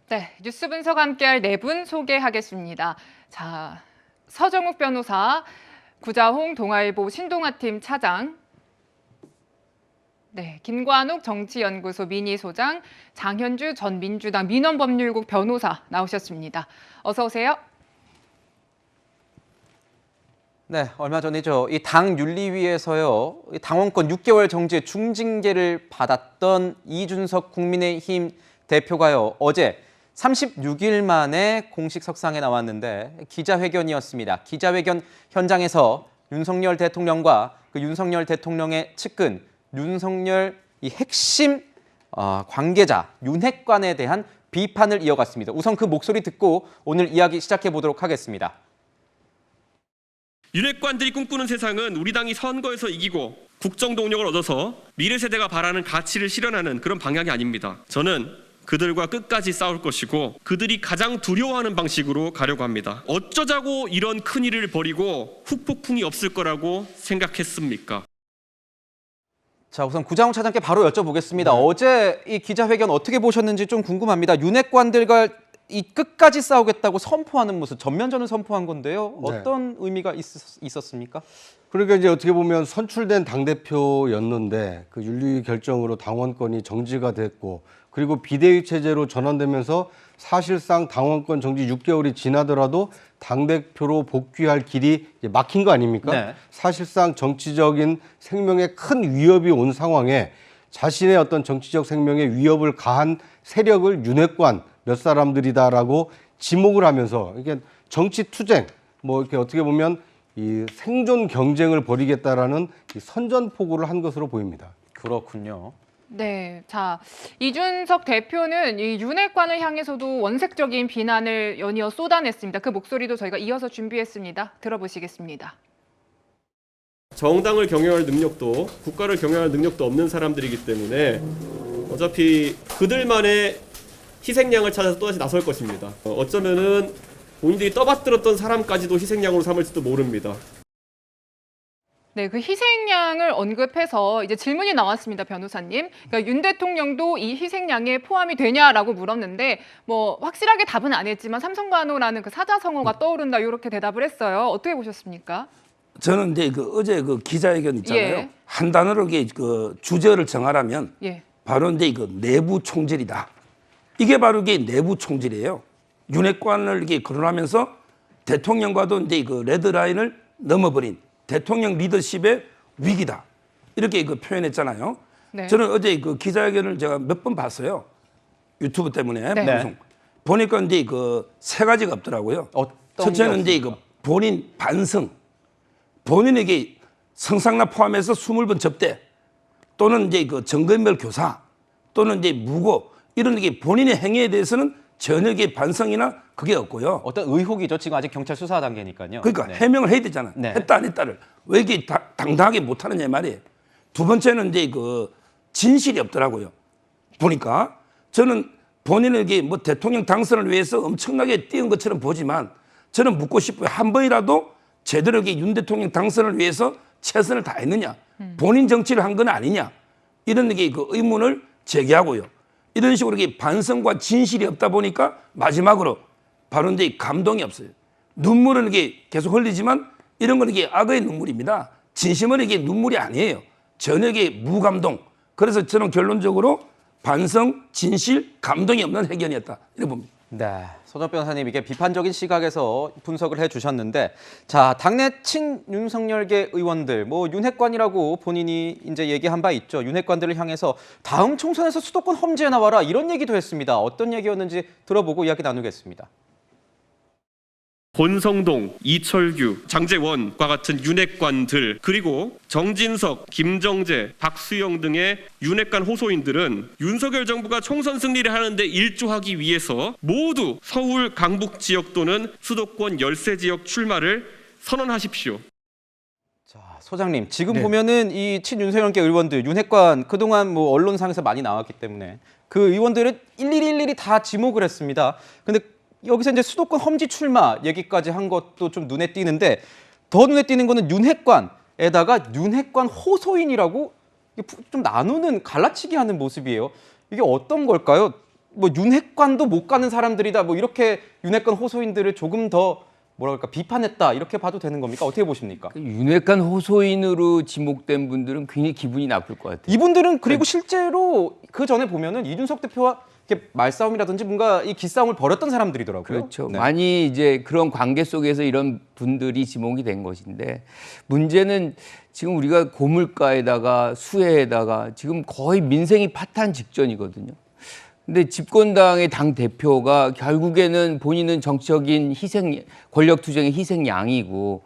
네, 뉴스 분석 함께할 네 분 소개하겠습니다. 자, 서정욱 변호사, 구자홍 동아일보 신동아팀 차장, 네, 김관욱 정치연구소 민의소장, 장현주 전 민주당 민원법률국 변호사 나오셨습니다. 어서 오세요. 네, 얼마 전이죠. 이 당 윤리위에서요, 당원권 6개월 정지 중징계를 받았던 이준석 국민의힘 대표가요, 어제 36일 만에 공식 석상에 나왔는데 기자회견이었습니다. 기자회견 현장에서 윤석열 대통령과 그 윤석열 대통령의 측근, 윤석열 이 핵심 관계자, 윤핵관에 대한 비판을 이어갔습니다. 우선 그 목소리 듣고 오늘 이야기 시작해 보도록 하겠습니다. 윤핵관들이 꿈꾸는 세상은 우리 당이 선거에서 이기고 국정 동력을 얻어서 미래 세대가 바라는 가치를 실현하는 그런 방향이 아닙니다. 저는 그들과 끝까지 싸울 것이고 그들이 가장 두려워하는 방식으로 가려고 합니다. 어쩌자고 이런 큰일을 벌이고 후폭풍이 없을 거라고 생각했습니까? 자, 우선 구자홍 차장께 바로 여쭤보겠습니다. 어제 이 기자회견 어떻게 보셨는지 좀 궁금합니다. 윤핵관들과 이 끝까지 싸우겠다고 선포하는 모습, 전면전을 선포한 건데요. 어떤 의미가 있었습니까? 그러니까 이제 어떻게 보면 선출된 당대표였는데 그 윤리 결정으로 당원권이 정지가 됐고 그리고 비대위 체제로 전환되면서 사실상 당원권 정지 6개월이 지나더라도 당대표로 복귀할 길이 이제 막힌 거 아닙니까? 네. 사실상 정치적인 생명에 큰 위협이 온 상황에 자신의 어떤 정치적 생명에 위협을 가한 세력을 윤핵관 몇 사람들이다라고 지목을 하면서 이게 정치 투쟁, 뭐 이렇게 어떻게 보면 이 생존 경쟁을 벌이겠다라는 이 선전포고를 한 것으로 보입니다. 그렇군요. 네, 자, 이준석 대표는 이 윤핵관을 향해서도 원색적인 비난을 연이어 쏟아냈습니다. 그 목소리도 저희가 이어서 준비했습니다. 들어보시겠습니다. 정당을 경영할 능력도 국가를 경영할 능력도 없는 사람들이기 때문에 어차피 그들만의 희생양을 찾아서 또다시 나설 것입니다. 어쩌면은 본인들이 떠받들었던 사람까지도 희생양으로 삼을지도 모릅니다. 네, 그 희생양을 언급해서 이제 질문이 나왔습니다, 변호사님. 그러니까 윤 대통령도 이 희생양에 포함이 되냐라고 물었는데 뭐 확실하게 답은 안 했지만 삼성간호라는 그 사자성어가 떠오른다 이렇게 대답을 했어요. 어떻게 보셨습니까? 저는 이제 어제 그 기자회견 있잖아요. 예. 한 단어로 그 주제를 정하라면 예. 바로 이제 그 내부 총질이다. 이게 바로 이게 내부 총질이에요. 윤핵관을 이렇게 거론하면서 대통령과도 이제 그 레드라인을 넘어버린 대통령 리더십의 위기다. 이렇게 그 표현했잖아요. 네. 저는 어제 그 기자회견을 제가 몇 번 봤어요. 유튜브 때문에 네. 방송. 보니까 이제 그 세 가지가 없더라고요. 첫째는 이제 그 본인 반성. 본인에게 성상납 포함해서 20번 접대 또는 이제 그 정근별 교사 또는 이제 무고 이런 게 본인의 행위에 대해서는 전혀 반성이나 그게 없고요. 어떤 의혹이죠. 지금 아직 경찰 수사 단계니까요. 그러니까 네. 해명을 해야 되잖아. 네. 했다 안 했다를 왜 이렇게 당당하게 못하느냐 말이에요. 두 번째는 이제 그 진실이 없더라고요. 보니까 저는 본인에게 뭐 대통령 당선을 위해서 엄청나게 뛰은 것처럼 보지만 저는 묻고 싶어요. 한 번이라도 제대로 윤 대통령 당선을 위해서 최선을 다했느냐, 본인 정치를 한 건 아니냐 이런 게 그 의문을 제기하고요. 이런 식으로 반성과 진실이 없다 보니까 마지막으로 바로 이제 감동이 없어요. 눈물은 이게 계속 흘리지만 이런 건 이게 악의 눈물입니다. 진심은 이게 눈물이 아니에요. 전혀 이게 무감동. 그래서 저는 결론적으로 반성, 진실, 감동이 없는 회견이었다 이렇게 봅니다. 네, 서정욱 변호사님 이게 비판적인 시각에서 분석을 해주셨는데, 자 당내 친윤석열계 의원들, 뭐 윤핵관이라고 본인이 이제 얘기한 바 있죠. 윤핵관들을 향해서 다음 총선에서 수도권 험지에 나와라 이런 얘기도 했습니다. 어떤 얘기였는지 들어보고 이야기 나누겠습니다. 권성동, 이철규, 장제원과 같은 윤핵관들 그리고 정진석, 김정재, 박수영 등의 윤핵관 호소인들은 윤석열 정부가 총선 승리를 하는데 일조하기 위해서 모두 서울 강북 지역 또는 수도권 열세 지역 출마를 선언하십시오. 자, 소장님 지금 보면은 이 친윤석열계 의원들, 윤핵관 그동안 뭐 언론상에서 많이 나왔기 때문에 그 의원들은 일일이 다 지목을 했습니다. 근데 여기서 이제 수도권 험지 출마 얘기까지 한 것도 좀 눈에 띄는데 더 눈에 띄는 거는 윤핵관에다가 윤핵관 호소인이라고 좀 나누는 갈라치기 하는 모습이에요. 이게 어떤 걸까요? 뭐 윤핵관도 못 가는 사람들이다. 뭐 이렇게 윤핵관 호소인들을 조금 더 뭐랄까 비판했다 이렇게 봐도 되는 겁니까? 어떻게 보십니까? 윤핵관 호소인으로 지목된 분들은 굉장히 기분이 나쁠 것 같아요. 이분들은 그리고 실제로 그 전에 보면은 이준석 대표와 이렇게 말싸움이라든지 뭔가 이 기싸움을 벌였던 사람들이더라고요. 그렇죠. 네. 많이 이제 그런 관계 속에서 이런 분들이 지목이 된 것인데 문제는 지금 우리가 고물가에다가 수해에다가 지금 거의 민생이 파탄 직전이거든요. 근데 집권당의 당 대표가 결국에는 본인은 정치적인 희생, 권력 투쟁의 희생양이고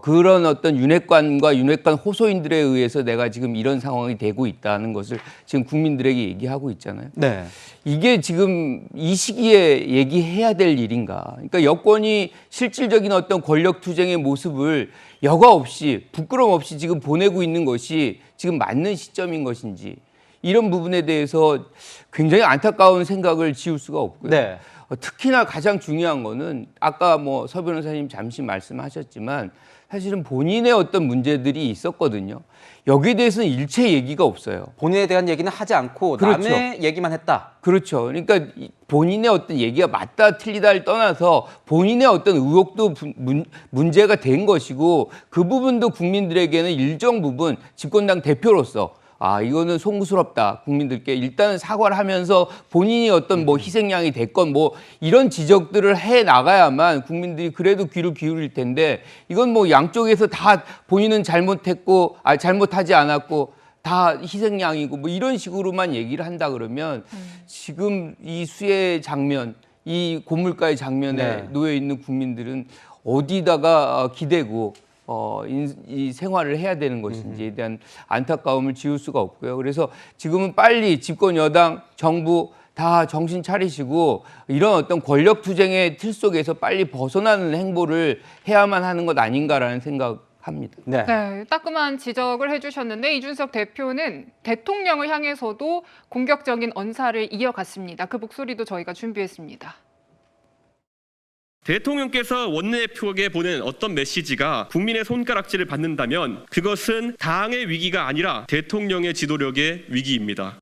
그런 어떤 윤핵관과 윤핵관 호소인들에 의해서 내가 지금 이런 상황이 되고 있다는 것을 지금 국민들에게 얘기하고 있잖아요. 네. 이게 지금 이 시기에 얘기해야 될 일인가? 그러니까 여권이 실질적인 어떤 권력 투쟁의 모습을 여과 없이 부끄럼 없이 지금 보내고 있는 것이 지금 맞는 시점인 것인지 이런 부분에 대해서 굉장히 안타까운 생각을 지울 수가 없고요. 네. 특히나 가장 중요한 거는 아까 뭐 서 변호사님 잠시 말씀하셨지만 사실은 본인의 어떤 문제들이 있었거든요. 여기에 대해서는 일체 얘기가 없어요. 본인에 대한 얘기는 하지 않고 그렇죠. 남의 얘기만 했다. 그렇죠. 그러니까 본인의 어떤 얘기가 맞다 틀리다를 떠나서 본인의 어떤 의혹도 문제가 된 것이고 그 부분도 국민들에게는 일정 부분 집권당 대표로서 이거는 송구스럽다. 국민들께 일단은 사과를 하면서 본인이 어떤 뭐 희생양이 됐건 뭐 이런 지적들을 해 나가야만 국민들이 그래도 귀를 기울일 텐데 이건 뭐 양쪽에서 다 본인은 잘못했고 잘못하지 않았고 다 희생양이고 뭐 이런 식으로만 얘기를 한다 그러면 지금 이 수해 장면, 이 고물가의 장면에 네. 놓여 있는 국민들은 어디다가 기대고 이 생활을 해야 되는 것인지에 대한 안타까움을 지울 수가 없고요. 그래서 지금은 빨리 집권 여당, 정부 다 정신 차리시고 이런 어떤 권력 투쟁의 틀 속에서 빨리 벗어나는 행보를 해야만 하는 것 아닌가라는 생각합니다. 네. 네, 따끔한 지적을 해주셨는데 이준석 대표는 대통령을 향해서도 공격적인 언사를 이어갔습니다. 그 목소리도 저희가 준비했습니다. 대통령께서 원내대표에게 보낸 어떤 메시지가 국민의 손가락질을 받는다면 그것은 당의 위기가 아니라 대통령의 지도력의 위기입니다.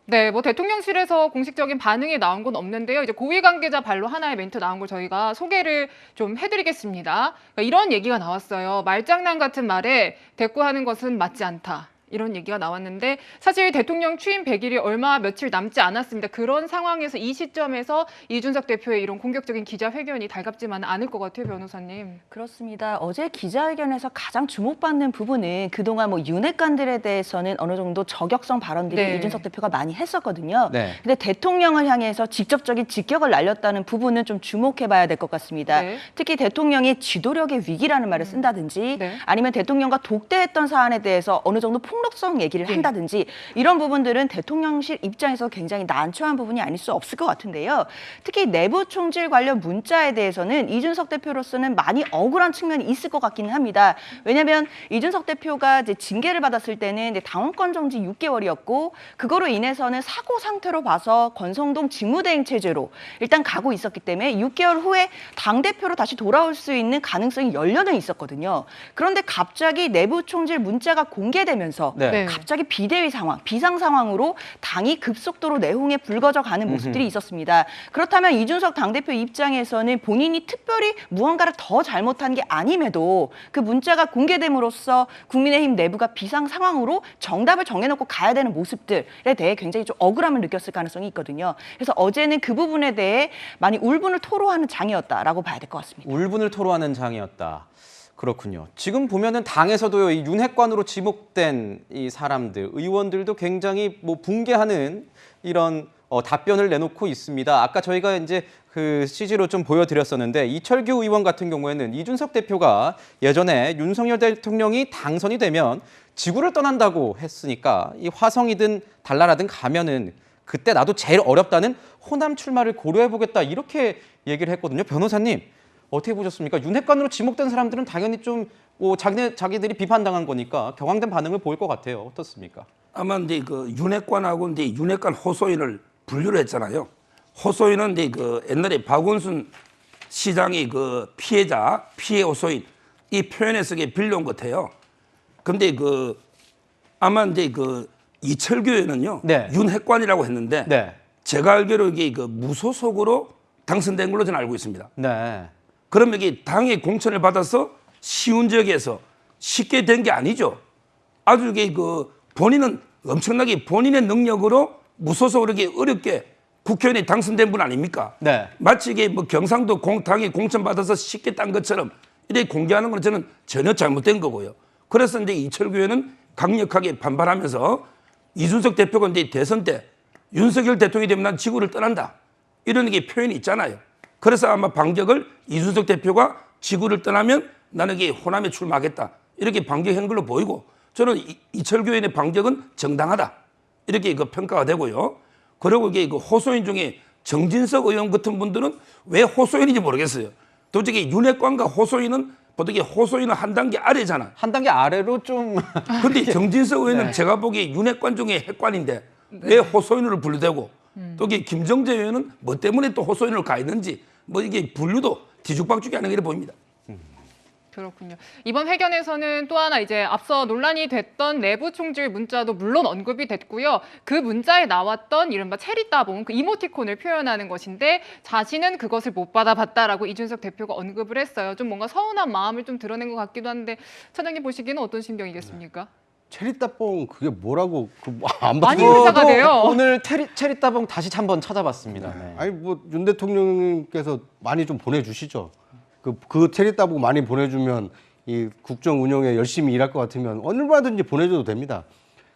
네, 뭐 대통령실에서 공식적인 반응이 나온 건 없는데요. 이제 고위 관계자 발로 하나의 멘트 나온 걸 저희가 소개를 좀 해드리겠습니다. 그러니까 이런 얘기가 나왔어요. 말장난 같은 말에 대꾸하는 것은 맞지 않다. 이런 얘기가 나왔는데 사실 대통령 취임 100일이 얼마 며칠 남지 않았습니다. 그런 상황에서 이 시점에서 이준석 대표의 이런 공격적인 기자회견이 달갑지만은 않을 것 같아요, 변호사님. 그렇습니다. 어제 기자회견에서 가장 주목받는 부분은 그동안 뭐 윤핵관들에 대해서는 어느 정도 저격성 발언들이 네. 이준석 대표가 많이 했었거든요. 네. 근데 대통령을 향해서 직접적인 직격을 날렸다는 부분은 좀 주목해봐야 될 것 같습니다. 네. 특히 대통령이 지도력의 위기라는 말을 쓴다든지 네. 아니면 대통령과 독대했던 사안에 대해서 어느 정도 폭력성 얘기를 한다든지 이런 부분들은 대통령실 입장에서 굉장히 난처한 부분이 아닐 수 없을 것 같은데요. 특히 내부 총질 관련 문자에 대해서는 이준석 대표로서는 많이 억울한 측면이 있을 것 같기는 합니다. 왜냐하면 이준석 대표가 이제 징계를 받았을 때는 이제 당원권 정지 6개월이었고 그거로 인해서는 사고 상태로 봐서 권성동 직무대행 체제로 일단 가고 있었기 때문에 6개월 후에 당대표로 다시 돌아올 수 있는 가능성이 열려는 있었거든요. 그런데 갑자기 내부 총질 문자가 공개되면서 네. 갑자기 비대위 상황, 비상 상황으로 당이 급속도로 내홍에 불거져 가는 모습들이 있었습니다. 그렇다면 이준석 당대표 입장에서는 본인이 특별히 무언가를 더 잘못한 게 아님에도 그 문자가 공개됨으로써 국민의힘 내부가 비상 상황으로 정답을 정해놓고 가야 되는 모습들에 대해 굉장히 좀 억울함을 느꼈을 가능성이 있거든요. 그래서 어제는 그 부분에 대해 많이 울분을 토로하는 장이었다라고 봐야 될 것 같습니다. 울분을 토로하는 장이었다. 그렇군요. 지금 보면은 당에서도요, 이 윤핵관으로 지목된 이 사람들, 의원들도 굉장히 뭐 붕괴하는 이런 답변을 내놓고 있습니다. 아까 저희가 이제 그 CG로 좀 보여드렸었는데 이철규 의원 같은 경우에는 이준석 대표가 예전에 윤석열 대통령이 당선이 되면 지구를 떠난다고 했으니까 이 화성이든 달나라든 가면은 그때 나도 제일 어렵다는 호남 출마를 고려해보겠다 이렇게 얘기를 했거든요. 변호사님. 어떻게 보셨습니까? 윤핵관으로 지목된 사람들은 당연히 좀 자기들이 비판당한 거니까 격앙된 반응을 보일 것 같아요. 어떻습니까? 아마 이제 그 윤핵관하고 이제 윤핵관 호소인을 분류를 했잖아요. 호소인은 이제 그 옛날에 박원순 시장이 그 피해 호소인 이 표현에 쓰게 빌려온 것 같아요. 근데 그 아마 이제 그 이철규 의원은요 네. 윤핵관이라고 했는데 네. 제가 알기로 이게 그 무소속으로 당선된 걸로 저는 알고 있습니다. 네. 그러면 이게 당의 공천을 받아서 쉬운 지역에서 쉽게 된 게 아니죠. 아주 이게 그 본인은 엄청나게 본인의 능력으로 무소속으로 이렇게 어렵게 국회의원이 당선된 분 아닙니까? 네. 마치 이게 뭐 경상도 당이 공천 받아서 쉽게 딴 것처럼 이렇게 공개하는 건 저는 전혀 잘못된 거고요. 그래서 이제 이철규 의원은 강력하게 반발하면서 이준석 대표가 이제 대선 때 윤석열 대통령이 되면 난 지구를 떠난다. 이런 게 표현이 있잖아요. 그래서 아마 반격을 이준석 대표가 지구를 떠나면 나는 이게 호남에 출마하겠다. 이렇게 반격한 걸로 보이고 저는 이철규 의원의 반격은 정당하다. 이렇게 그 평가가 되고요. 그리고 이게 그 호소인 중에 정진석 의원 같은 분들은 왜 호소인인지 모르겠어요. 도저히 윤핵관과 호소인은 보통 호소인은 한 단계 아래잖아. 한 단계 아래로 좀 근데 정진석 의원은 네. 제가 보기에 윤핵관 중에 핵관인데 왜 호소인으로 분류되고 또 이게 김정재 의원은 뭐 때문에 또 호소인으로 가 있는지 뭐 이게 분류도 뒤죽박죽이 아닌 게 보입니다. 그렇군요. 이번 회견에서는 또 하나 이제 앞서 논란이 됐던 내부 총질 문자도 물론 언급이 됐고요. 그 문자에 나왔던 이른바 체리따봉, 그 이모티콘을 표현하는 것인데 자신은 그것을 못 받아봤다라고 이준석 대표가 언급을 했어요. 좀 뭔가 서운한 마음을 좀 드러낸 것 같기도 한데 차장님 보시기에는 어떤 심경이겠습니까? 체리따봉 그게 뭐라고 안 많이 봤어요. 회자가 돼요. 오늘 체리따봉 다시 한번 찾아봤습니다. 네. 아니 뭐 윤 대통령님께서 많이 좀 보내주시죠. 그 체리따봉 많이 보내주면 이 국정 운영에 열심히 일할 것 같으면 얼마든지 보내줘도 됩니다.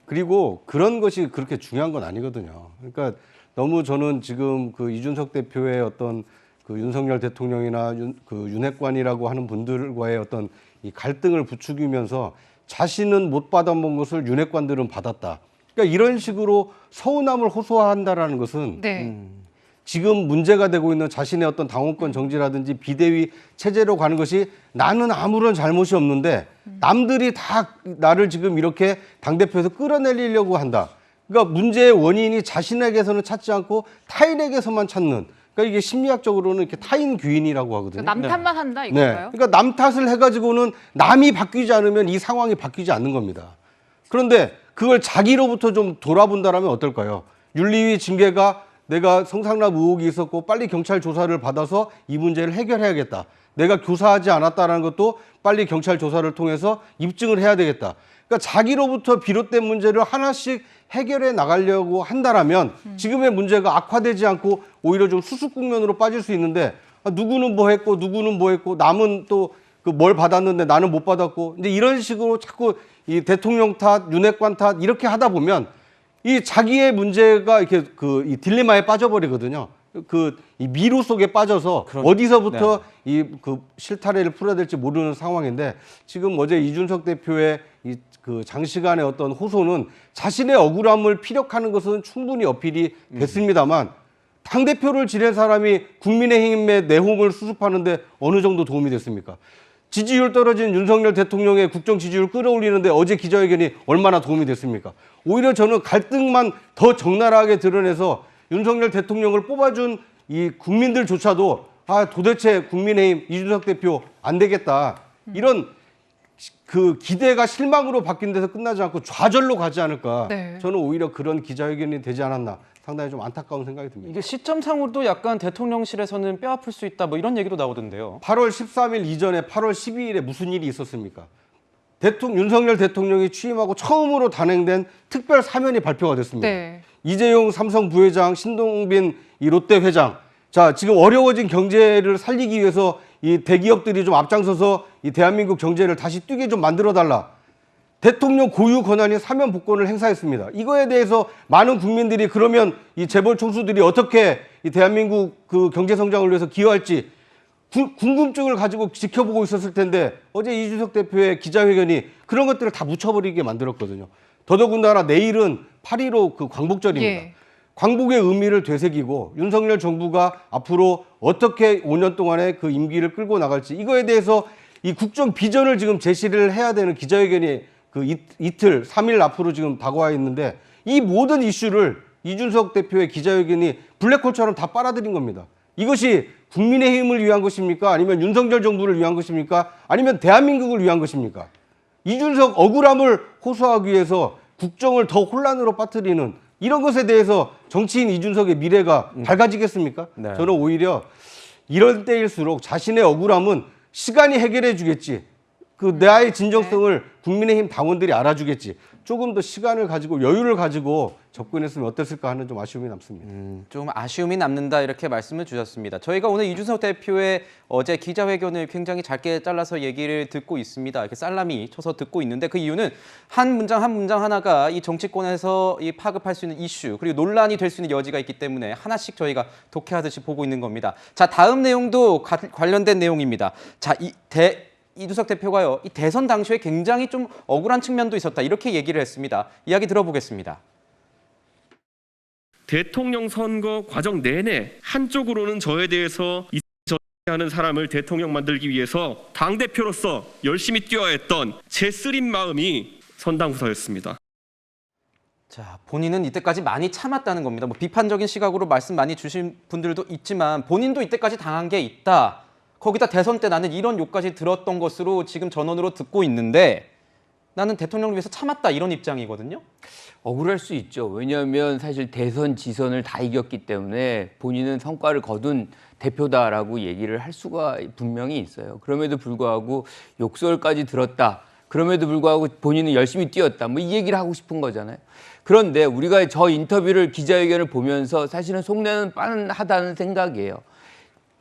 그리고 그런 것이 그렇게 중요한 건 아니거든요. 그러니까 너무 저는 지금 그 이준석 대표의 어떤 그 윤석열 대통령이나 윤핵관이라고 하는 분들과의 어떤 이 갈등을 부추기면서 자신은 못 받아본 것을 윤핵관들은 받았다. 그러니까 이런 식으로 서운함을 호소한다라는 것은 네. 지금 문제가 되고 있는 자신의 어떤 당원권 정지라든지 비대위 체제로 가는 것이 나는 아무런 잘못이 없는데 남들이 다 나를 지금 이렇게 당대표에서 끌어내리려고 한다. 그러니까 문제의 원인이 자신에게서는 찾지 않고 타인에게서만 찾는, 그러니까 이게 심리학적으로는 이렇게 타인 규인이라고 하거든요. 남 탓만 한다 네. 이건가요? 그러니까 남 탓을 해가지고는 남이 바뀌지 않으면 이 상황이 바뀌지 않는 겁니다. 그런데 그걸 자기로부터 좀 돌아본다라면 어떨까요? 윤리위 징계가 내가 성상납 의혹이 있었고 빨리 경찰 조사를 받아서 이 문제를 해결해야겠다. 내가 교사하지 않았다는 것도 빨리 경찰 조사를 통해서 입증을 해야 되겠다. 그러니까 자기로부터 비롯된 문제를 하나씩 해결해 나가려고 한다라면 지금의 문제가 악화되지 않고 오히려 좀 수습 국면으로 빠질 수 있는데 누구는 뭐 했고 누구는 뭐 했고 남은 또 그 뭘 받았는데 나는 못 받았고 이제 이런 식으로 자꾸 이 대통령 탓, 윤핵관 탓 이렇게 하다 보면 이 자기의 문제가 이렇게 그 이 딜레마에 빠져버리거든요. 이 미루 속에 빠져서 어디서부터 이 그 실타래를 풀어야 될지 모르는 상황인데 지금 어제 이준석 대표의 이 그 장시간의 어떤 호소는 자신의 억울함을 피력하는 것은 충분히 어필이 됐습니다만 당대표를 지낸 사람이 국민의힘의 내홍을 수습하는데 어느 정도 도움이 됐습니까? 지지율 떨어진 윤석열 대통령의 국정 지지율 끌어올리는데 어제 기자회견이 얼마나 도움이 됐습니까? 오히려 저는 갈등만 더 적나라하게 드러내서 윤석열 대통령을 뽑아준 이 국민들조차도 도대체 국민의힘 이준석 대표 안 되겠다. 이런 그 기대가 실망으로 바뀐 데서 끝나지 않고 좌절로 가지 않을까. 네. 저는 오히려 그런 기자회견이 되지 않았나. 상당히 좀 안타까운 생각이 듭니다. 이게 시점상으로도 약간 대통령실에서는 뼈아플 수 있다 뭐 이런 얘기도 나오던데요. 8월 13일 이전에 8월 12일에 무슨 일이 있었습니까? 윤석열 대통령이 취임하고 처음으로 단행된 특별 사면이 발표가 됐습니다. 네. 이재용 삼성 부회장, 신동빈 이 롯데 회장. 자, 지금 어려워진 경제를 살리기 위해서 이 대기업들이 좀 앞장서서 이 대한민국 경제를 다시 뛰게 좀 만들어 달라. 대통령 고유 권한인 사면 복권을 행사했습니다. 이거에 대해서 많은 국민들이 그러면 이 재벌 총수들이 어떻게 이 대한민국 그 경제 성장을 위해서 기여할지 궁금증을 가지고 지켜보고 있었을 텐데 어제 이준석 대표의 기자회견이 그런 것들을 다 묻혀버리게 만들었거든요. 더더군다나 내일은 8.15 그 광복절입니다. 예. 광복의 의미를 되새기고 윤석열 정부가 앞으로 어떻게 5년 동안의 그 임기를 끌고 나갈지 이거에 대해서 이 국정 비전을 지금 제시를 해야 되는 기자회견이 그 이틀, 3일 앞으로 지금 다가와 있는데 이 모든 이슈를 이준석 대표의 기자회견이 블랙홀처럼 다 빨아들인 겁니다. 이것이 국민의힘을 위한 것입니까? 아니면 윤석열 정부를 위한 것입니까? 아니면 대한민국을 위한 것입니까? 이준석 억울함을 호소하기 위해서 국정을 더 혼란으로 빠뜨리는 이런 것에 대해서 정치인 이준석의 미래가 밝아지겠습니까? 네. 저는 오히려 이런 때일수록 자신의 억울함은 시간이 해결해 주겠지. 그 나의 진정성을 국민의힘 당원들이 알아주겠지. 조금 더 시간을 가지고 여유를 가지고 접근했으면 어땠을까 하는 좀 아쉬움이 남습니다. 좀 아쉬움이 남는다 이렇게 말씀을 주셨습니다. 저희가 오늘 이준석 대표의 어제 기자회견을 굉장히 짧게 잘라서 얘기를 듣고 있습니다. 이렇게 살라미 쳐서 듣고 있는데 그 이유는 한 문장 한 문장 하나가 이 정치권에서 이 파급할 수 있는 이슈 그리고 논란이 될 수 있는 여지가 있기 때문에 하나씩 저희가 독해하듯이 보고 있는 겁니다. 자, 다음 내용도 관련된 내용입니다. 자, 이준석 대표가요, 이 대선 당시에 굉장히 좀 억울한 측면도 있었다 이렇게 얘기를 했습니다. 이야기 들어보겠습니다. 대통령 선거 과정 내내 한쪽으로는 저에 대해서 하는 사람을 대통령 만들기 위해서 당대표로서 열심히 뛰어야 했던 제 쓰린 마음이 선당후사였습니다. 자, 본인은 이때까지 많이 참았다는 겁니다. 뭐 비판적인 시각으로 말씀 많이 주신 분들도 있지만 본인도 이때까지 당한 게 있다. 거기다 대선 때 나는 이런 욕까지 들었던 것으로 지금 전원으로 듣고 있는데 나는 대통령을 위해서 참았다 이런 입장이거든요. 억울할 수 있죠. 왜냐하면 사실 대선 지선을 다 이겼기 때문에 본인은 성과를 거둔 대표다라고 얘기를 할 수가 분명히 있어요. 그럼에도 불구하고 욕설까지 들었다. 그럼에도 불구하고 본인은 열심히 뛰었다. 뭐 이 얘기를 하고 싶은 거잖아요. 그런데 우리가 저 인터뷰를 기자회견을 보면서 사실은 속내는 빤하다는 생각이에요.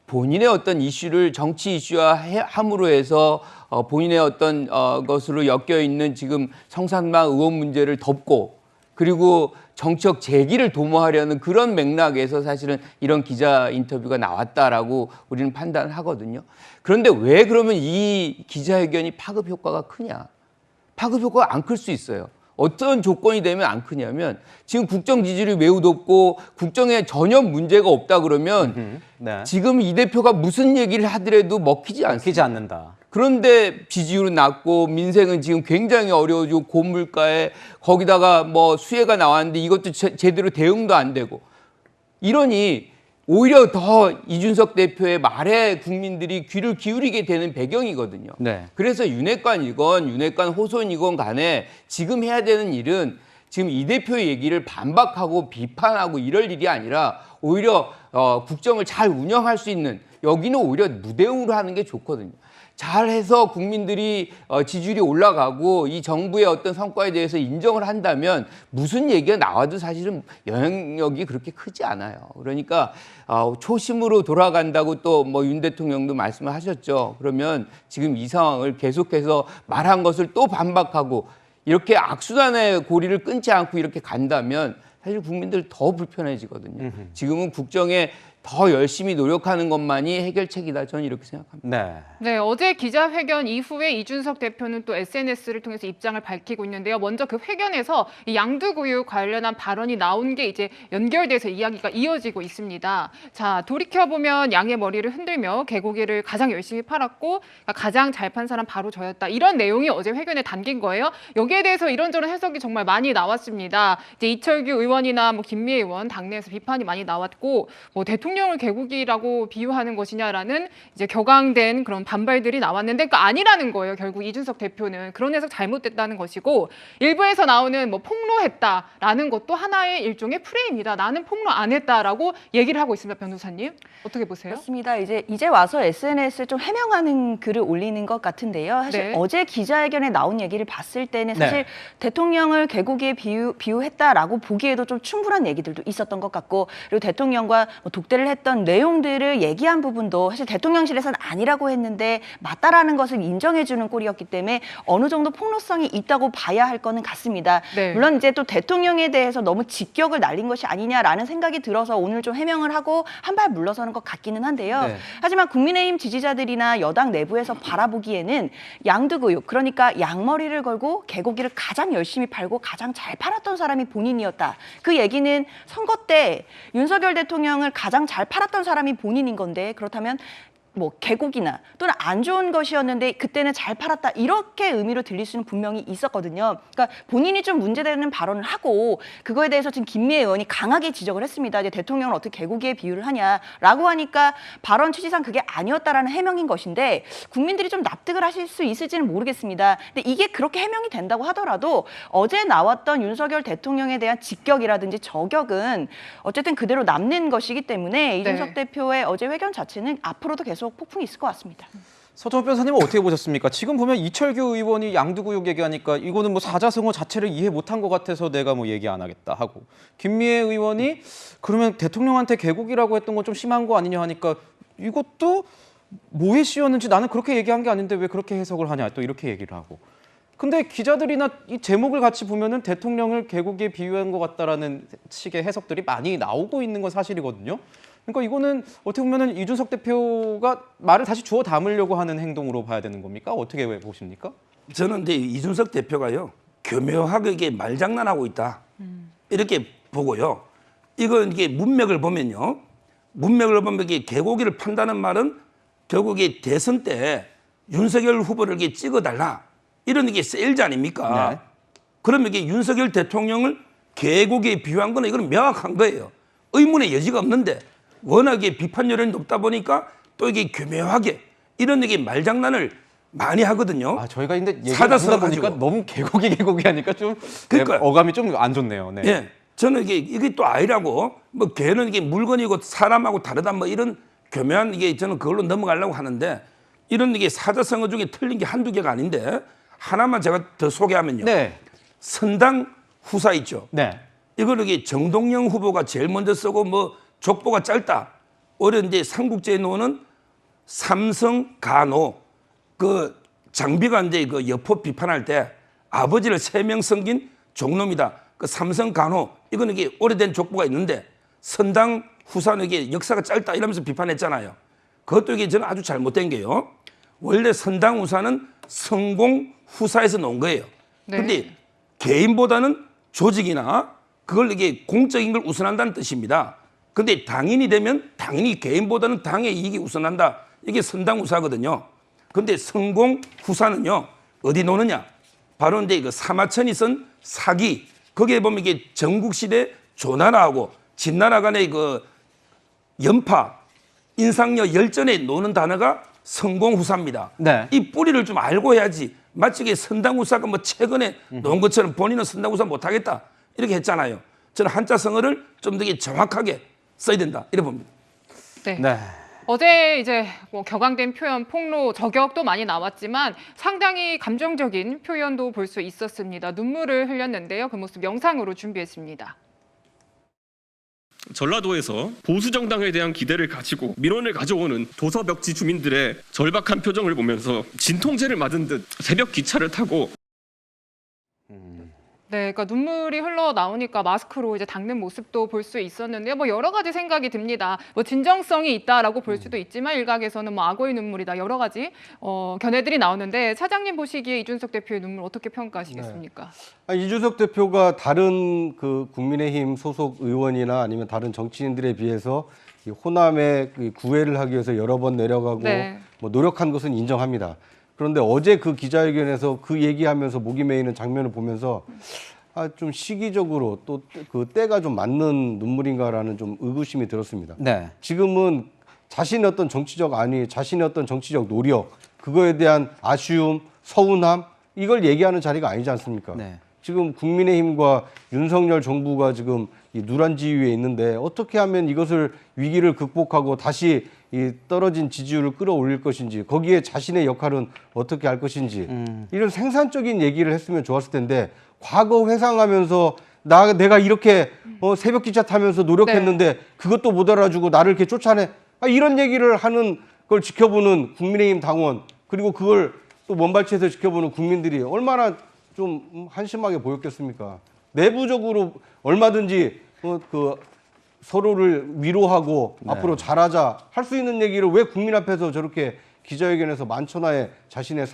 본인의 어떤 이슈를 정치 이슈화 함으로 해서 본인의 어떤 것으로 엮여 있는 지금 성산마 의원 문제를 덮고 그리고 정치적 재기를 도모하려는 그런 맥락에서 사실은 이런 기자 인터뷰가 나왔다라고 우리는 판단하거든요. 그런데 왜 그러면 이 기자회견이 파급 효과가 크냐? 파급 효과가 안 클 수 있어요. 어떤 조건이 되면 안 크냐면 지금 국정 지지율이 매우 높고 국정에 전혀 문제가 없다 그러면 네. 지금 이 대표가 무슨 얘기를 하더라도 먹히지 않습니다. 먹히지 않는다. 그런데 지지율은 낮고 민생은 지금 굉장히 어려워지고 고물가에 거기다가 뭐 수혜가 나왔는데 이것도 제대로 대응도 안 되고 이러니 오히려 더 이준석 대표의 말에 국민들이 귀를 기울이게 되는 배경이거든요. 네. 그래서 윤핵관이건 윤핵관 호손이건 간에 지금 해야 되는 일은 지금 이 대표의 얘기를 반박하고 비판하고 이럴 일이 아니라 오히려 국정을 잘 운영할 수 있는 여기는 오히려 무대응으로 하는 게 좋거든요. 잘해서 국민들이 지지율이 올라가고 이 정부의 어떤 성과에 대해서 인정을 한다면 무슨 얘기가 나와도 사실은 영향력이 그렇게 크지 않아요. 그러니까 초심으로 돌아간다고 또 뭐 윤 대통령도 말씀을 하셨죠. 그러면 지금 이 상황을 계속해서 말한 것을 또 반박하고 이렇게 악순환의 고리를 끊지 않고 이렇게 간다면 사실 국민들 더 불편해지거든요. 지금은 국정에 더 열심히 노력하는 것만이 해결책이다. 저는 이렇게 생각합니다. 네. 네, 어제 기자회견 이후에 이준석 대표는 또 SNS를 통해서 입장을 밝히고 있는데요. 먼저 그 회견에서 이 양두구육 관련한 발언이 나온 게 이제 연결돼서 이야기가 이어지고 있습니다. 자, 돌이켜보면 양의 머리를 흔들며 개고기를 가장 열심히 팔았고 가장 잘 판 사람 바로 저였다. 이런 내용이 어제 회견에 담긴 거예요. 여기에 대해서 이런저런 해석이 정말 많이 나왔습니다. 이제 이철규 의원이나 뭐 김미애 의원 당내에서 비판이 많이 나왔고 뭐 대통령을 개고기라고 비유하는 것이냐라는 이제 격앙된 그런 반발들이 나왔는데 그 아니라는 거예요. 결국 이준석 대표는 그런 해석 잘못됐다는 것이고 일부에서 나오는 뭐 폭로했다라는 것도 하나의 일종의 프레임이다. 나는 폭로 안 했다라고 얘기를 하고 있습니다. 변호사님 어떻게 보세요? 그렇습니다. 이제 와서 SNS에 좀 해명하는 글을 올리는 것 같은데요. 사실 네. 어제 기자회견에 나온 얘기를 봤을 때는 사실 네. 대통령을 개고기에 비유했다라고 보기에도 좀 충분한 얘기들도 있었던 것 같고 그리고 대통령과 뭐 독대를 했던 내용들을 얘기한 부분도 사실 대통령실에서는 아니라고 했는데 맞다라는 것을 인정해주는 꼴이었기 때문에 어느 정도 폭로성이 있다고 봐야 할 거는 같습니다. 네. 물론 이제 또 대통령에 대해서 너무 직격을 날린 것이 아니냐라는 생각이 들어서 오늘 좀 해명을 하고 한 발 물러서는 것 같기는 한데요. 네. 하지만 국민의힘 지지자들이나 여당 내부에서 바라보기에는 양두구육, 그러니까 양머리를 걸고 개고기를 가장 열심히 팔고 가장 잘 팔았던 사람이 본인이었다. 그 얘기는 선거 때 윤석열 대통령을 가장 잘 팔았던 사람이 본인인 건데 그렇다면 뭐 개고기나 또는 안 좋은 것이었는데 그때는 잘 팔았다 이렇게 의미로 들릴 수는 분명히 있었거든요. 그러니까 본인이 좀 문제되는 발언을 하고 그거에 대해서 지금 김미애 의원이 강하게 지적을 했습니다. 이제 대통령을 어떻게 개고기에 비유를 하냐라고 하니까 발언 취지상 그게 아니었다라는 해명인 것인데 국민들이 좀 납득을 하실 수 있을지는 모르겠습니다. 근데 이게 그렇게 해명이 된다고 하더라도 어제 나왔던 윤석열 대통령에 대한 직격이라든지 저격은 어쨌든 그대로 남는 것이기 때문에 이준석 대표의 어제 회견 자체는 앞으로도 계속 폭풍이 있을 것 같습니다. 서정호 변호사님은 어떻게 보셨습니까? 지금 보면 이철규 의원이 양두구역 얘기하니까 이거는 뭐 사자성어 자체를 이해 못한 것 같아서 내가 뭐 얘기 안 하겠다 하고, 김미애 의원이 그러면 대통령한테 개국이라고 했던 건 좀 심한 거 아니냐 하니까 이것도 뭐에 씌웠는지 나는 그렇게 얘기한 게 아닌데 왜 그렇게 해석을 하냐 또 이렇게 얘기를 하고. 근데 기자들이나 이 제목을 같이 보면은 대통령을 개국에 비유한 것 같다라는 식의 해석들이 많이 나오고 있는 건 사실이거든요. 그러니까 이거는 어떻게 보면은 이준석 대표가 말을 다시 주워 담으려고 하는 행동으로 봐야 되는 겁니까? 어떻게 보십니까? 저는 이제 이준석 대표가요 교묘하게 이게 말장난하고 있다 이렇게 보고요. 이게 문맥을 보면요, 문맥을 보면 이게 개고기를 판다는 말은 결국 이 대선 때 윤석열 후보를 이렇게 찍어달라 이런 게 세일즈 아닙니까? 네. 그러면 이게 윤석열 대통령을 개고기에 비유한 거는 이건 명확한 거예요. 의문의 여지가 없는데 워낙에 비판 여론이 높다 보니까 또 이게 교묘하게 이런 얘기 말장난을 많이 하거든요. 아 저희가 근데 얘기 사자성어 나누다 보니까 가지고. 너무 개고기 하니까 좀 그러니까요. 어감이 좀 안 좋네요. 네. 예, 저는 이게 또 아니라고 뭐 개는 이게 물건이고 사람하고 다르다 뭐 이런 교묘한 이게 저는 그걸로 넘어가려고 하는데 이런 이게 사자성어 중에 틀린 게 한두 개가 아닌데 하나만 제가 더 소개하면요. 네. 선당 후사 있죠. 네. 이걸 이게 정동영 후보가 제일 먼저 쓰고 뭐 족보가 짧다. 올해 이제 삼국지에 나오는 삼성 간호 그 장비가 이제 그 여포 비판할 때 아버지를 3명 섬긴 종놈이다. 그 삼성 간호 이거는 이게 오래된 족보가 있는데 선당 후사는 이게 역사가 짧다 이러면서 비판했잖아요. 그것도 이게 저는 아주 잘못된 게요. 원래 선당 후사는 성공 후사에서 나온 거예요. 그런데 개인보다는 조직이나 그걸 이게 공적인 걸 우선한다는 뜻입니다. 근데 당인이 되면 당연히 개인보다는 당의 이익이 우선한다. 이게 선당 후사거든요. 근데 성공 후사는요, 어디 노느냐? 바로 이제 그 사마천이 쓴 사기. 거기에 보면 이게 전국시대 조나라하고 진나라 간의 그 연파, 인상력 열전에 노는 단어가 성공 후사입니다. 네. 이 뿌리를 좀 알고 해야지. 마치 이게 선당 후사가 뭐 최근에 놓은 것처럼 본인은 선당 후사 못하겠다. 이렇게 했잖아요. 저는 한자 성어를 좀 더 정확하게 써야 된다. 이래 봅니다. 네. 네. 어제 이제 뭐 격앙된 표현, 폭로, 저격도 많이 나왔지만 상당히 감정적인 표현도 볼 수 있었습니다. 눈물을 흘렸는데요. 그 모습 영상으로 준비했습니다. 전라도에서 보수 정당에 대한 기대를 가지고 민원을 가져오는 도서벽지 주민들의 절박한 표정을 보면서 진통제를 맞은 듯 새벽 기차를 타고 네, 그러니까 눈물이 흘러 나오니까 마스크로 이제 닦는 모습도 볼 수 있었는데요. 뭐 여러 가지 생각이 듭니다. 뭐 진정성이 있다라고 볼 수도 있지만 일각에서는 뭐 악어의 눈물이다 여러 가지 견해들이 나오는데 차장님 보시기에 이준석 대표의 눈물 어떻게 평가하시겠습니까? 이준석 대표가 다른 그 국민의힘 소속 의원이나 아니면 다른 정치인들에 비해서 이 호남에 그 구애를 하기 위해서 여러 번 내려가고 네. 뭐 노력한 것은 인정합니다. 그런데 어제 그 기자회견에서 그 얘기하면서 목이 메이는 장면을 보면서 좀 시기적으로 또 그 때가 좀 맞는 눈물인가라는 좀 의구심이 들었습니다. 네. 지금은 자신의 어떤 정치적 안위, 자신의 어떤 정치적 노력, 그거에 대한 아쉬움, 서운함 이걸 얘기하는 자리가 아니지 않습니까? 네. 지금 국민의힘과 윤석열 정부가 지금 이 누란지위에 있는데 어떻게 하면 이것을 위기를 극복하고 다시 이 떨어진 지지율을 끌어올릴 것인지 거기에 자신의 역할은 어떻게 할 것인지 이런 생산적인 얘기를 했으면 좋았을 텐데 과거 회상하면서 내가 이렇게 새벽 기차 타면서 노력했는데 그것도 못 알아주고 나를 이렇게 쫓아내 이런 얘기를 하는 걸 지켜보는 국민의힘 당원 그리고 그걸 또 먼발치에서 지켜보는 국민들이 얼마나 좀 한심하게 보였겠습니까? 내부적으로 얼마든지 그 서로를 위로하고 앞으로 잘하자 할 수 있는 얘기를 왜 국민 앞에서 저렇게 기자회견에서 만천하에 자신의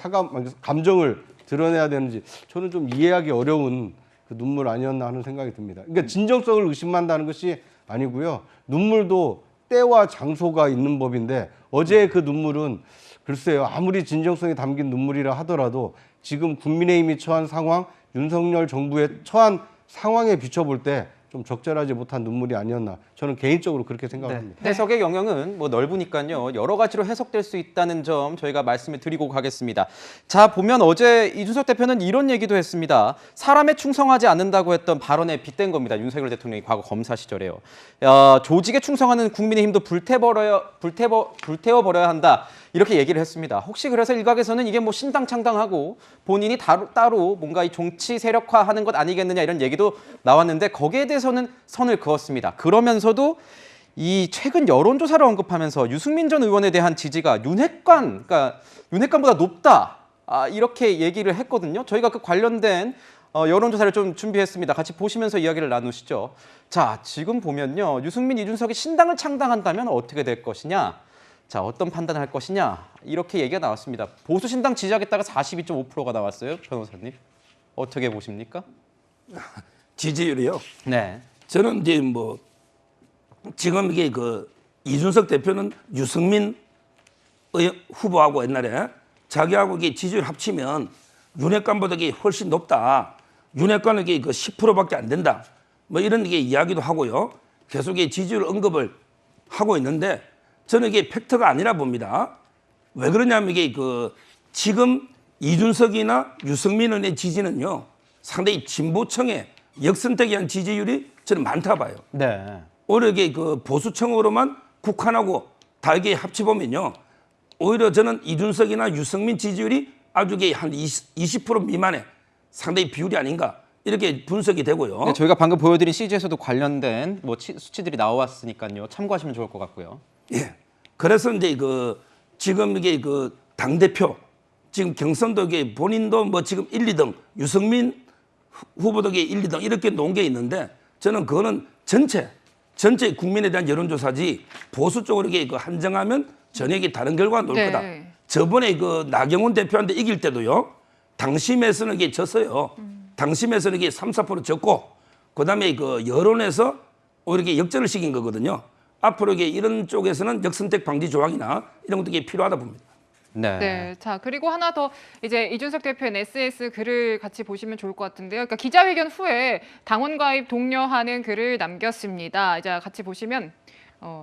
감정을 드러내야 되는지 저는 좀 이해하기 어려운 그 눈물 아니었나 하는 생각이 듭니다. 그러니까 진정성을 의심한다는 것이 아니고요. 눈물도 때와 장소가 있는 법인데 어제의 그 눈물은 글쎄요. 아무리 진정성이 담긴 눈물이라 하더라도 지금 국민의힘이 처한 상황, 윤석열 정부의 처한 상황에 비춰볼 때 좀 적절하지 못한 눈물이 아니었나. 저는 개인적으로 그렇게 생각합니다. 해석의 영역은 뭐 넓으니까요. 여러 가지로 해석될 수 있다는 점 저희가 말씀을 드리고 가겠습니다. 자, 보면 어제 이준석 대표는 이런 얘기도 했습니다. 사람에 충성하지 않는다고 했던 발언에 빗댄 겁니다. 윤석열 대통령이 과거 검사 시절에요. 조직에 충성하는 국민의힘도 불태워버려야 한다. 이렇게 얘기를 했습니다. 혹시 그래서 일각에서는 이게 뭐 신당창당하고 본인이 따로 뭔가 이 정치 세력화하는 것 아니겠느냐 이런 얘기도 나왔는데 거기에 대해서는 선을 그었습니다. 그러면서도 이 최근 여론조사를 언급하면서 유승민 전 의원에 대한 지지가 그러니까 윤핵관보다 높다. 이렇게 얘기를 했거든요. 저희가 그 관련된 여론조사를 좀 준비했습니다. 같이 보시면서 이야기를 나누시죠. 자, 지금 보면요. 유승민, 이준석이 신당을 창당한다면 어떻게 될 것이냐. 자, 어떤 판단을 할 것이냐. 이렇게 얘기가 나왔습니다. 보수 신당 지지하겠다가 42.5%가 나왔어요. 변호사님. 어떻게 보십니까? 지지율이요. 네. 저는 이제 뭐 지금 이게 그 이준석 대표는 유승민 후보하고 옛날에 자기하고 이게 지지율 합치면 윤핵관보다 이게 훨씬 높다. 윤핵관은 이게 그 10%밖에 안 된다. 뭐 이런 이게 이야기도 하고요. 계속 이게 지지율 언급을 하고 있는데 저는 이게 팩트가 아니라 봅니다. 왜 그러냐면 이게 그 지금 이준석이나 유승민의 지지는요 상당히 진보층의 역선택에 대한 지지율이 저는 많다 봐요. 네. 오히려 이게 그 보수층으로만 국한하고 다 이게 합치보면요. 오히려 저는 이준석이나 유승민 지지율이 아주 이게 한 20% 미만의 상당히 비율이 아닌가 이렇게 분석이 되고요. 네, 저희가 방금 보여드린 CG에서도 관련된 뭐 수치들이 나왔으니까요. 참고하시면 좋을 것 같고요. 예. 그래서 이제 그 지금 이게 그 당대표 지금 경선도 이게 본인도 뭐 지금 1, 2등 유승민 후보도 이게 1, 2등 이렇게 놓은 게 있는데 저는 그거는 전체 국민에 대한 여론조사지 보수 쪽으로 이게 그 한정하면 전혀 이게 다른 결과가 나올 거다. 저번에 그 나경원 대표한테 이길 때도요. 당심에서는 이게 졌어요. 당심에서는 이게 3, 4% 졌고 그다음에 그 여론에서 오히려 이게 역전을 시킨 거거든요. 앞으로 이게 이런 쪽에서는 역선택 방지 조항이나 이런 것도 이게 필요하다 봅니다. 네. 네. 자, 그리고 하나 더 이제 이준석 대표의 SNS 글을 같이 보시면 좋을 것 같은데요. 그러니까 기자회견 후에 당원 가입 독려하는 글을 남겼습니다. 이제 같이 보시면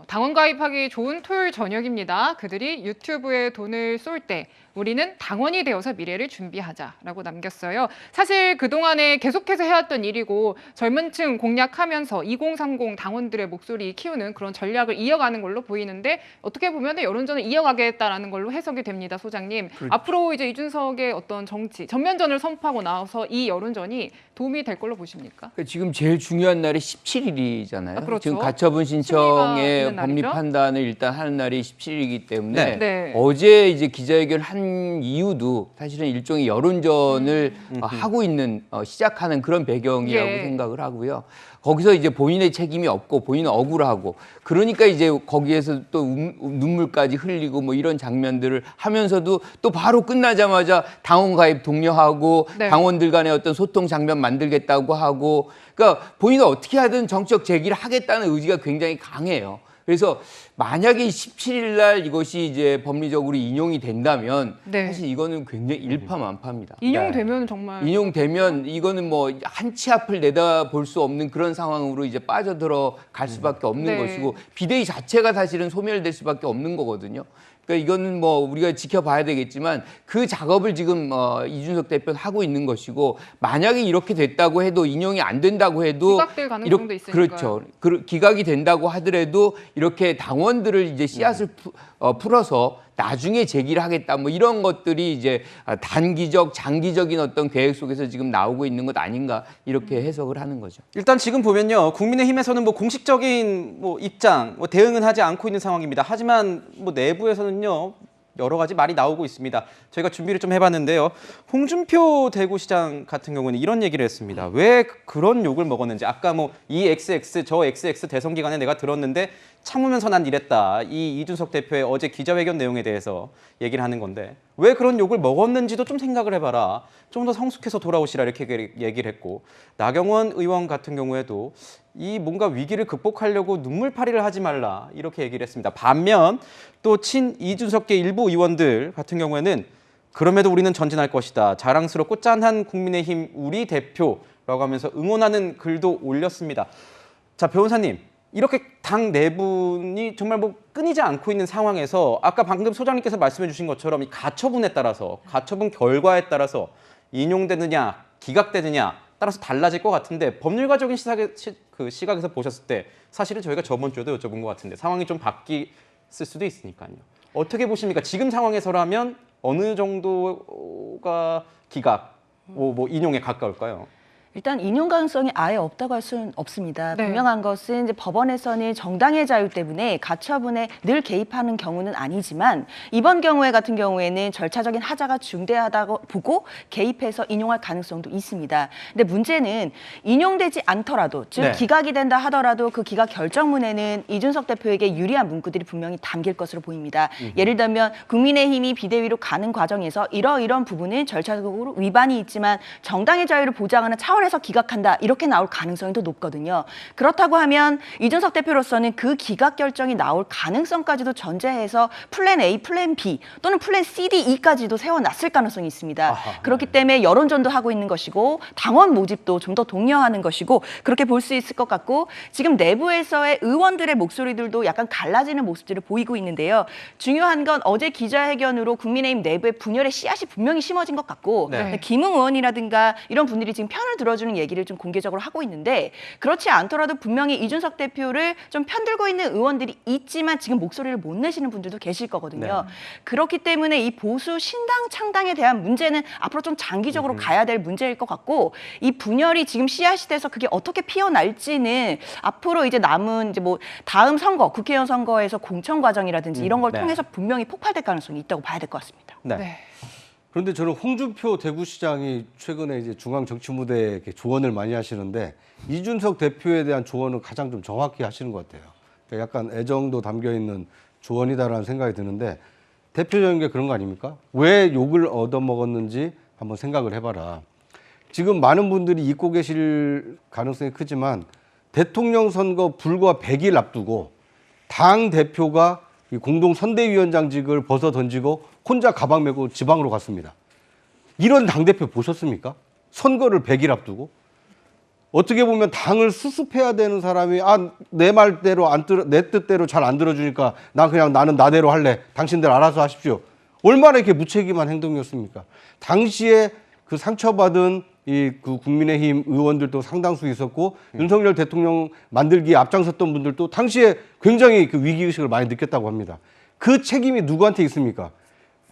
당원 가입하기 좋은 토요일 저녁입니다. 그들이 유튜브에 돈을 쏠 때 우리는 당원이 되어서 미래를 준비하자라고 남겼어요. 사실 그동안에 계속해서 해왔던 일이고 젊은 층 공략하면서 2030 당원들의 목소리 키우는 그런 전략을 이어가는 걸로 보이는데 어떻게 보면 여론전을 이어가겠다라는 걸로 해석이 됩니다, 소장님. 앞으로 이제 이준석의 어떤 정치, 전면전을 선포하고 나와서 이 여론전이 도움이 될 걸로 보십니까? 그러니까 지금 제일 중요한 날이 17일이잖아요. 그렇죠. 지금 가처분 심리가 신청의 있는 법리 날이죠? 판단을 일단 하는 날이 17일이기 때문에 네. 어제 이제 기자회견 한 이유도 사실은 일종의 여론전을 하고 있는 시작하는 그런 배경이라고 예. 생각을 하고요. 거기서 이제 본인의 책임이 없고 본인은 억울하고 그러니까 이제 거기에서 또 눈물까지 흘리고 뭐 이런 장면들을 하면서도 또 바로 끝나자마자 당원 가입 독려하고 네. 당원들 간의 어떤 소통 장면 만들겠다고 하고 그러니까 본인은 어떻게 하든 정치적 제기를 하겠다는 의지가 굉장히 강해요. 그래서 만약에 17일 날 이것이 이제 법리적으로 인용이 된다면 네. 사실 이거는 굉장히 일파만파입니다. 인용되면 정말 인용되면 이거는 뭐 한 치 앞을 내다볼 수 없는 그런 상황으로 이제 빠져들어 갈 수밖에 없는 네. 것이고 비대위 자체가 사실은 소멸될 수밖에 없는 거거든요. 그러니까 이거는 뭐 우리가 지켜봐야 되겠지만 그 작업을 지금 이준석 대표는 하고 있는 것이고 만약에 이렇게 됐다고 해도 인용이 안 된다고 해도 기각될 가능성도 있으니까요. 그렇죠. 기각이 된다고 하더라도 이렇게 당원들을 이제 씨앗을 풀어서 나중에 제기를 하겠다 뭐 이런 것들이 이제 단기적 장기적인 어떤 계획 속에서 지금 나오고 있는 것 아닌가 이렇게 해석을 하는 거죠. 일단 지금 보면요. 국민의힘에서는 뭐 공식적인 뭐 입장, 뭐 대응은 하지 않고 있는 상황입니다. 하지만 뭐 내부에서는요. 여러 가지 말이 나오고 있습니다. 저희가 준비를 좀 해봤는데요. 홍준표 대구시장 같은 경우는 이런 얘기를 했습니다. 왜 그런 욕을 먹었는지. 아까 뭐 이 XX 저 XX 대선 기간에 내가 들었는데 참으면서 난 이랬다. 이 이준석 대표의 어제 기자회견 내용에 대해서 얘기를 하는 건데 왜 그런 욕을 먹었는지도 좀 생각을 해봐라. 좀 더 성숙해서 돌아오시라 이렇게 얘기를 했고 나경원 의원 같은 경우에도 이 뭔가 위기를 극복하려고 눈물파리를 하지 말라 이렇게 얘기를 했습니다. 반면 또 친 이준석계 일부 의원들 같은 경우에는 그럼에도 우리는 전진할 것이다. 자랑스럽고 짠한 국민의힘 우리 대표라고 하면서 응원하는 글도 올렸습니다. 자, 변호사님. 이렇게 당 내분이 정말 뭐 끊이지 않고 있는 상황에서 아까 방금 소장님께서 말씀해 주신 것처럼 이 가처분에 따라서 가처분 결과에 따라서 인용되느냐 기각되느냐 따라서 달라질 것 같은데 법률가적인 시각에서 보셨을 때 사실은 저희가 저번 주에도 여쭤본 것 같은데 상황이 좀 바뀌었을 수도 있으니까요. 어떻게 보십니까? 지금 상황에서라면 어느 정도가 기각, 뭐 인용에 가까울까요? 일단 인용 가능성이 아예 없다고 할 수는 없습니다. 네. 분명한 것은 이제 법원에서는 정당의 자유 때문에 가처분에 늘 개입하는 경우는 아니지만 이번 경우에 같은 경우에는 절차적인 하자가 중대하다고 보고 개입해서 인용할 가능성도 있습니다. 근데 문제는 인용되지 않더라도 즉 네. 기각이 된다 하더라도 그 기각 결정문에는 이준석 대표에게 유리한 문구들이 분명히 담길 것으로 보입니다. 예를 들면 국민의힘이 비대위로 가는 과정에서 이러이러한 부분은 절차적으로 위반이 있지만 정당의 자유를 보장하는 차원에서 기각한다 이렇게 나올 가능성이 더 높거든요. 그렇다고 하면 이준석 대표로서는 그 기각 결정이 나올 가능성까지도 전제해서 플랜 A, 플랜 B 또는 플랜 C, D, E까지도 세워놨을 가능성이 있습니다. 아하, 그렇기 때문에 여론전도 하고 있는 것이고 당원 모집도 좀 더 독려하는 것이고 그렇게 볼 수 있을 것 같고 지금 내부에서의 의원들의 목소리들도 약간 갈라지는 모습들을 보이고 있는데요. 중요한 건 어제 기자회견으로 국민의힘 내부의 분열의 씨앗이 분명히 심어진 것 같고 네. 김웅 의원이라든가 이런 분들이 지금 편을 들어주는 얘기를 좀 공개적으로 하고 있는데 그렇지 않더라도 분명히 이준석 대표를 좀 편들고 있는 의원들이 있지만 지금 목소리를 못 내시는 분들도 계실 거거든요. 그렇기 때문에 이 보수 신당 창당에 대한 문제는 앞으로 좀 장기적으로 가야 될 문제일 것 같고 이 분열이 지금 씨앗이 돼서 그게 어떻게 피어날지는 앞으로 이제 남은 이제 뭐 다음 선거 국회의원 선거에서 공천 과정이라든지 이런 걸 네. 통해서 분명히 폭발될 가능성이 있다고 봐야 될 것 같습니다. 네. 네. 그런데 저는 홍준표 대구시장이 최근에 이제 중앙 정치 무대에 이렇게 조언을 많이 하시는데 이준석 대표에 대한 조언은 가장 좀 정확히 하시는 것 같아요. 그러니까 약간 애정도 담겨 있는 조언이다라는 생각이 드는데 대표적인 게 그런 거 아닙니까? 왜 욕을 얻어먹었는지 한번 생각을 해봐라. 지금 많은 분들이 잊고 계실 가능성이 크지만 대통령 선거 불과 100일 앞두고 당 대표가 이 공동 선대위원장직을 벗어 던지고 혼자 가방 메고 지방으로 갔습니다. 이런 당대표 보셨습니까? 선거를 100일 앞두고. 어떻게 보면 당을 수습해야 되는 사람이 내 말대로 내 뜻대로 잘 안 들어주니까 나는 나대로 할래. 당신들 알아서 하십시오. 얼마나 이렇게 무책임한 행동이었습니까? 당시에 그 상처받은 그 국민의힘 의원들도 상당수 있었고 윤석열 대통령 만들기에 앞장섰던 분들도 당시에 굉장히 그 위기의식을 많이 느꼈다고 합니다. 그 책임이 누구한테 있습니까?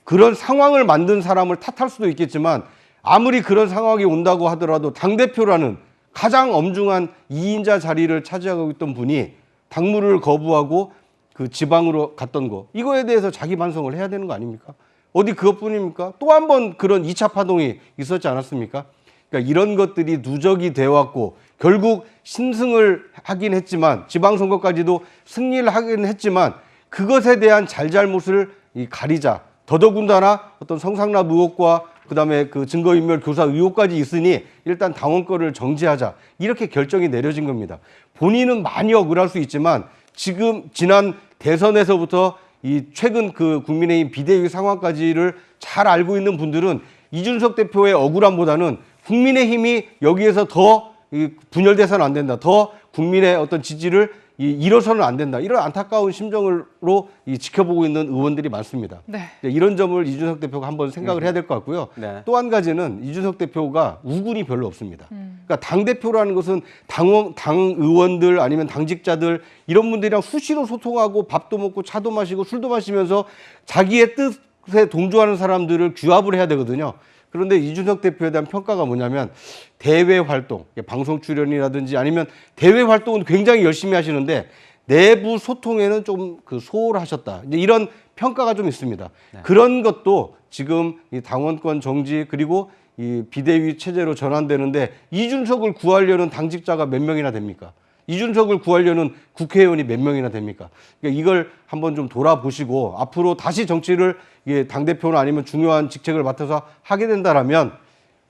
그런 상황을 만든 사람을 탓할 수도 있겠지만 아무리 그런 상황이 온다고 하더라도 당대표라는 가장 엄중한 2인자 자리를 차지하고 있던 분이 당무를 거부하고 그 지방으로 갔던 거 이거에 대해서 자기 반성을 해야 되는 거 아닙니까? 어디 그것뿐입니까? 또 한 번 그런 2차 파동이 있었지 않았습니까? 그러니까 이런 것들이 누적이 되어 왔고 결국 신승을 하긴 했지만 지방선거까지도 승리를 하긴 했지만 그것에 대한 잘잘못을 가리자. 더더군다나 어떤 성상납 의혹과 그다음에 그 증거인멸 교사 의혹까지 있으니 일단 당원권을 정지하자. 이렇게 결정이 내려진 겁니다. 본인은 많이 억울할 수 있지만 지금 지난 대선에서부터 이 최근 그 국민의힘 비대위 상황까지를 잘 알고 있는 분들은 이준석 대표의 억울함보다는 국민의힘이 여기에서 더 분열돼서는 안 된다. 더 국민의 어떤 지지를 잃어서는 안 된다. 이런 안타까운 심정으로 지켜보고 있는 의원들이 많습니다. 네. 이런 점을 이준석 대표가 한번 생각을 해야 될 것 같고요. 네. 또 한 가지는 이준석 대표가 우군이 별로 없습니다. 그러니까 당대표라는 것은 당 의원들 아니면 당직자들 이런 분들이랑 수시로 소통하고 밥도 먹고 차도 마시고 술도 마시면서 자기의 뜻에 동조하는 사람들을 규합을 해야 되거든요. 그런데 이준석 대표에 대한 평가가 뭐냐면 대외 활동, 방송 출연이라든지 아니면 대외 활동은 굉장히 열심히 하시는데 내부 소통에는 좀 소홀하셨다. 이제 이런 평가가 좀 있습니다. 그런 것도 지금 이 당원권 정지 그리고 이 비대위 체제로 전환되는데 이준석을 구하려는 당직자가 몇 명이나 됩니까? 이준석을 구하려는 국회의원이 몇 명이나 됩니까? 그러니까 이걸 한번 좀 돌아보시고 앞으로 다시 정치를 당대표나 아니면 중요한 직책을 맡아서 하게 된다라면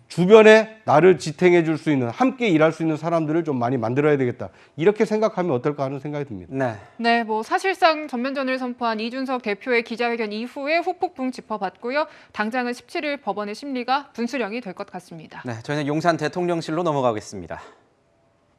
주변에 나를 지탱해 줄 수 있는, 함께 일할 수 있는 사람들을 좀 많이 만들어야 되겠다. 이렇게 생각하면 어떨까 하는 생각이 듭니다. 네. 네, 뭐 사실상 전면전을 선포한 이준석 대표의 기자회견 이후에 후폭풍 짚어봤고요. 당장은 17일 법원의 심리가 분수령이 될 것 같습니다. 네, 저희는 용산 대통령실로 넘어가겠습니다.